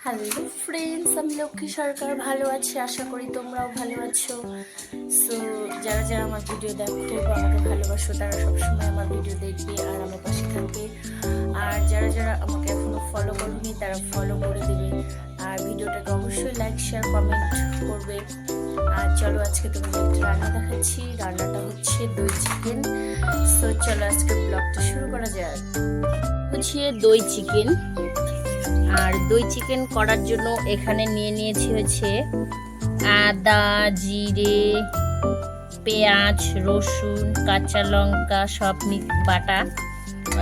Hello friends, আমি লক্ষ্মী সরকার ভালো আছি। আশা করি তোমরাও ভালো আছো। সো যারা যারা আমার ভিডিও দেখো বা আমাকে ভালোবাসো তারা সবসময় আমার ভিডিও দেখবে আর আমার পাশে থাকবে। আর যারা যারা আমাকে এখনো ফলো করোনি তারা ফলো করে দেবে। আর ভিডিওটাকে অবশ্যই লাইক শেয়ার কমেন্ট করবে। আর চলো আজকে তোমাদের একটা রান্না দেখাচ্ছি। রান্নাটা হচ্ছে দই চিকেন। সো চলো আজকে ব্লগটা শুরু করা যাক। হচ্ছে দই চিকেন। আর দই চিকেন করার জন্য এখানে নিয়েছি হচ্ছে আদা, জিরে, পেঁয়াজ, রসুন, কাঁচা লঙ্কা সব বাটা।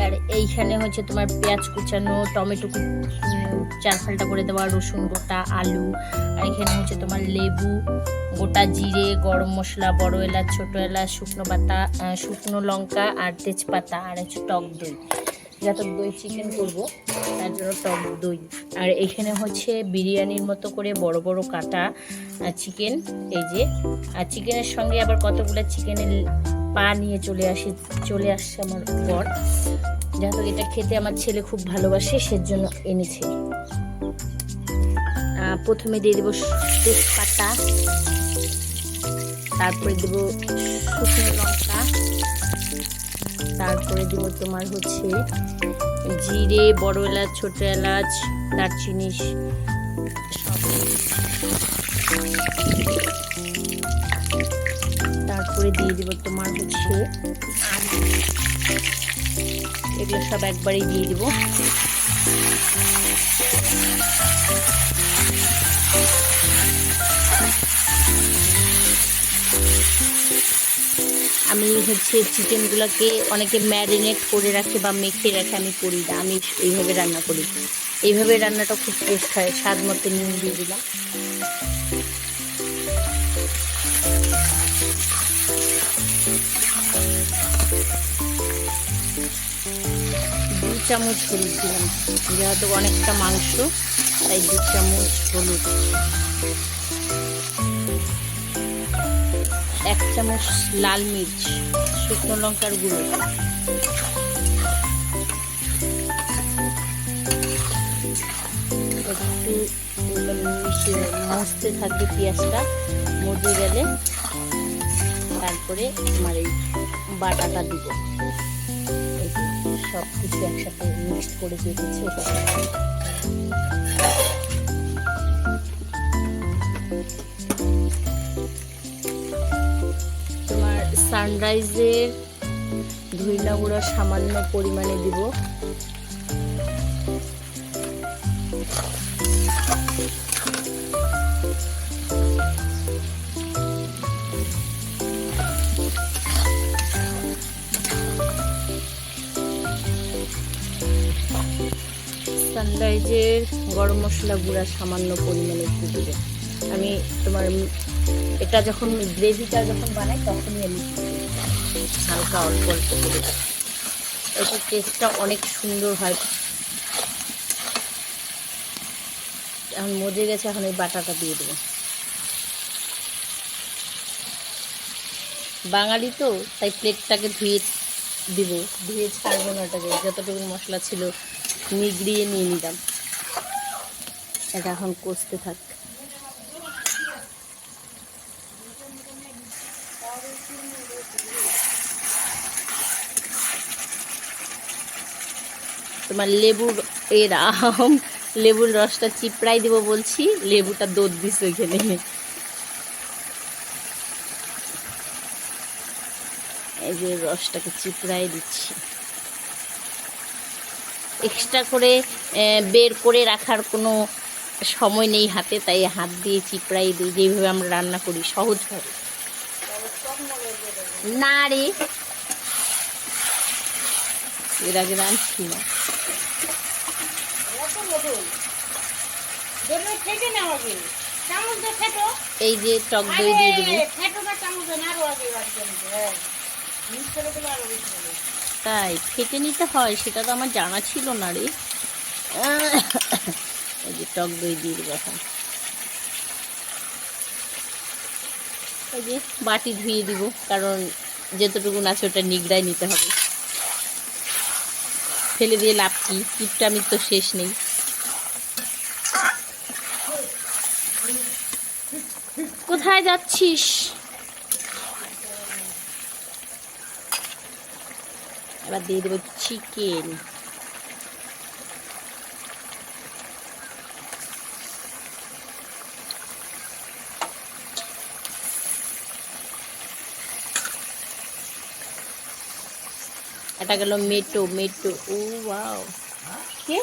আর এইখানে হচ্ছে তোমার পেঁয়াজ কুচানো, টমেটো চার ফালটা করে দেওয়া, রসুন গোটা, আলু। আর এখানে হচ্ছে তোমার লেবু, গোটা জিরে, গরম মশলা, বড় এলাচ, ছোট এলাচ, শুকনো লঙ্কা আর তেজপাতা, আর হচ্ছে টক দই। যত দই চিকেন করব তার জন্য টক দই। আর এখানে হচ্ছে বিরিয়ানির মতো করে বড় বড় কাটা চিকেন, এই যে। আর চিকেনের সঙ্গে আবার কতগুলো চিকেনের পা নিয়ে চলে আসছে আমার বর, যেহেতু এটা খেতে আমার ছেলে খুব ভালোবাসে সেজন্য এনেছে। প্রথমে দিয়ে দেবো তেজপাতা, তারপরে দেবো শুকনো লঙ্কা, তারপরে দিব তোমার হচ্ছে জিরে, বড় এলাচ, ছোট এলাচ, দারচিনি সব। তারপরে দিয়ে দিব তোমার হচ্ছে আলু, এগুলো সব একবারেই দিয়ে দিব। আমি হচ্ছে চিকেনগুলোকে অনেকে ম্যারিনেট করে রাখে বা মেখে রাখে, আমি করি না, আমি এইভাবে রান্না করি। এইভাবে রান্নাটা খুব টেস্ট হয়। স্বাদ মতো নুন দিয়ে দিলাম। 2 চামচ হলুদ দিলাম, যেহেতু অনেকটা মাংস তাই 2 চামচ হলুদ। 1 চামচ লাল মির্চ, শুকনো লঙ্কার গুঁড়ো। একটু মজতে থাকবে পেঁয়াজটা, মজে গেলে তারপরে আমার এই বাটাটা দিব। সব কিছু একসাথে মিক্স করে দিয়েছি। তোমার সানরাইজের ধইনা গুঁড়া সামান্য পরিমাণে দিব। সানরাইজের গরম মশলা গুঁড়া সামান্য পরিমাণে একটু দেবো। আমি তোমার এটা যখন গ্রেভিটা যখন বানাই তখনই আমি হালকা অল্প অল্প করে, এটার টেস্টটা অনেক সুন্দর হয়। এখন মজে গেছে, এখন এই বাটাটা দিয়ে দেবো। বাঙালি তো তাই প্লেটটাকে ধুয়ে ছাড়বো না, ওটাকে যতটুকু মশলা ছিল নিগড়িয়ে নিয়ে নিলাম। এটা এখন কষতে থাক। তোমার লেবুর রসটা চিপড়াই দিব বলছি, লেবুটা দোদ দিছে ওইখানে। এই যে রসটাকে চিপড়াই দিচ্ছি। এক্সট্রা করে বের করে রাখার কোনো সময় নেই হাতে, তাই হাত দিয়ে চিপড়াই দিই, যেভাবে আমরা রান্না করি সহজভাবে। না রে, এর আগে রাঁধছি না। এই যে টক দই দিয়ে দেবো। তাই ফেটে নিতে হয়, সেটা তো আমার জানা ছিল না রে। এই যে টক দই দিয়ে দেবো এখন। এই যে বাটি ধুয়ে দিব, কারণ যেতটুকু আছে ওটা নিগড়াই নিতে হবে। ফেলে দিয়ে লাভ কি, কিপটা আমি তো শেষ নেই। কোথায় যাচ্ছিস? এবার দিয়ে দেবো চিকেন। এটা গেল মেটো মেটো। ও ওয়াও, কে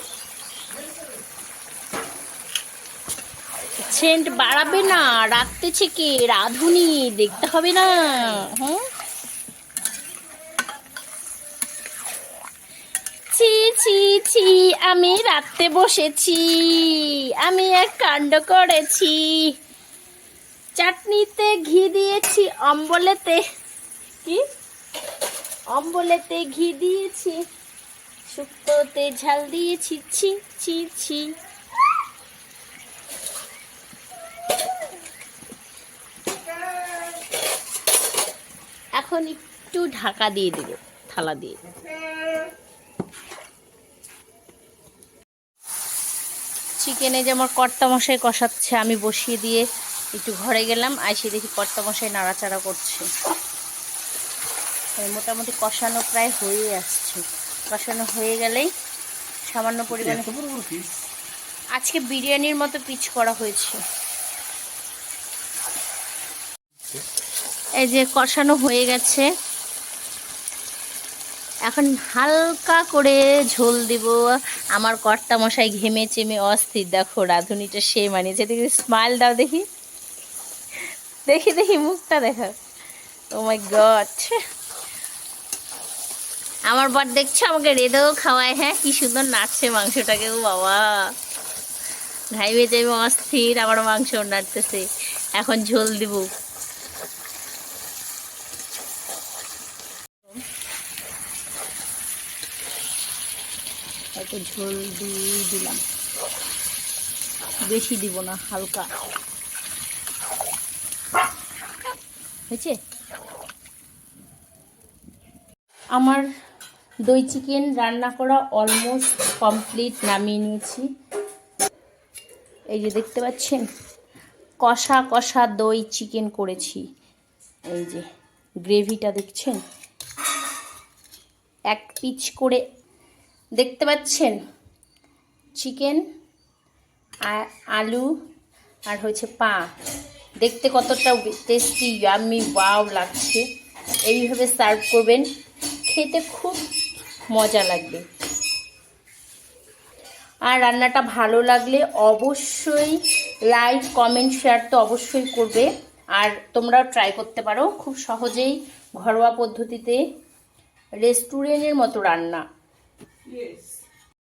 সেন্ট বাড়াবে না, রাখতেছে কে? রাঁধুনি, দেখতে হবে না? হুম, ছি ছি ছি, আমি রাখতে বসেছি, আমি এক কাণ্ড করেছি। চাটনিতে ঘি দিয়েছি, অম্বলেতে কি অম্বলেতে ঘি দিয়েছি, শুক্তোতে ঝাল দিয়েছি, ছি ছি ছি। এখন একটু ঢাকা দিয়ে দেবো থালা দিয়ে। চিকেনে যে আমার কর্তামশাই কষাচ্ছে, আমি বসিয়ে দিয়ে একটু ঘরে গেলাম, আইসে দেখি কর্তামশাই নাড়াচাড়া করছে। মোটামুটি কষানো প্রায় হয়ে আসছে। কষানো হয়ে গেলেই সামান্য পরিমাণে, আজকে বিরিয়ানির মতো পিচ করা হয়েছে। এই যে কষানো হয়ে গেছে, এখন হালকা করে ঝোল দিব। আমার কর্তামশাই ঘেমে চেমে অস্থির, দেখো রাঁধুনিটা সে মানিয়েছে। দেখি স্মাইল দাও, দেখি দেখি দেখি মুখটা দেখা। ও মাই গড, আমার বর দেখছো আমাকে রেঁধেও খাওয়ায়। হ্যাঁ, কি সুন্দর নাচছে মাংসটাকে। ও বাবা, ঘাইবে যাইবে অস্থির, আমার মাংস নাড়তেছে। এখন ঝোল দিব। একটু ঝোল দিয়ে দিলাম, বেশি দিব না, হালকা হয়েছে। আমার দই চিকেন রান্না করা অলমোস্ট কমপ্লিট, নামিয়ে নিয়েছি। এই যে দেখতে পাচ্ছেন, কষা কষা দই চিকেন করেছি। এই যে গ্রেভিটা দেখছেন, এক পিচ করে দেখতে পাচ্ছেন। চিকেন আর আলু আর হচ্ছে পা, দেখতে কতটা টেস্টি, ইয়াম্মি, ওয়াও লাগছে। এইভাবে সার্ভ করবেন, খেতে খুব মজা লাগবে। আর রান্নাটা ভালো লাগলে অবশ্যই লাইক কমেন্ট শেয়ার তো অবশ্যই করবে। আর তোমরাও ট্রাই করতে পারো, খুব সহজেই ঘরোয়া পদ্ধতিতে রেস্টুরেন্টের মতো রান্না।